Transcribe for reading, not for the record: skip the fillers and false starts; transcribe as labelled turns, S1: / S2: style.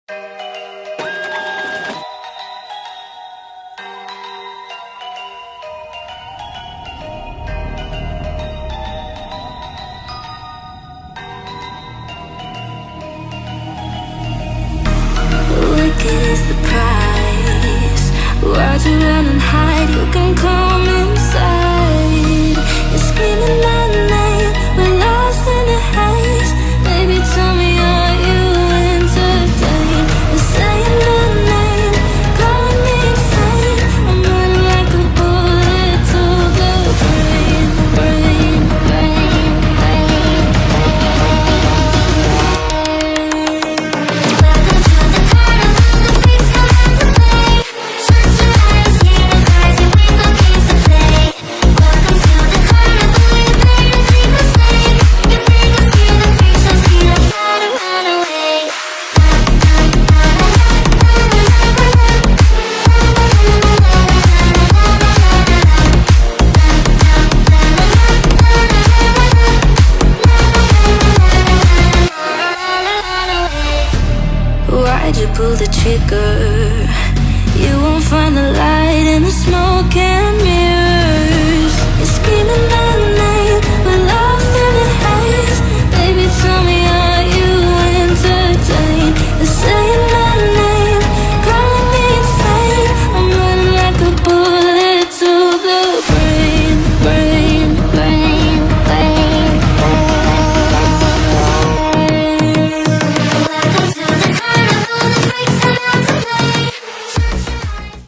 S1: Wicked is the price. Why'd you run and hide? You can come inside. You're screaming my name. We're lost in the haze. Baby, tell me, are you entertained? You're saying my name, calling me insane. I'm running like a bullet to the brain, brain, brain, brain. Welcome to the carnival, the freaks come out to play. Shut your eyes, hear the cries, and we go games to play. Welcome to the carnival, you made a big mistake. You make us feel the freaks, so scared I try to run away. Why'd you pull the trigger? You won't find the light in the smoke and mirrors.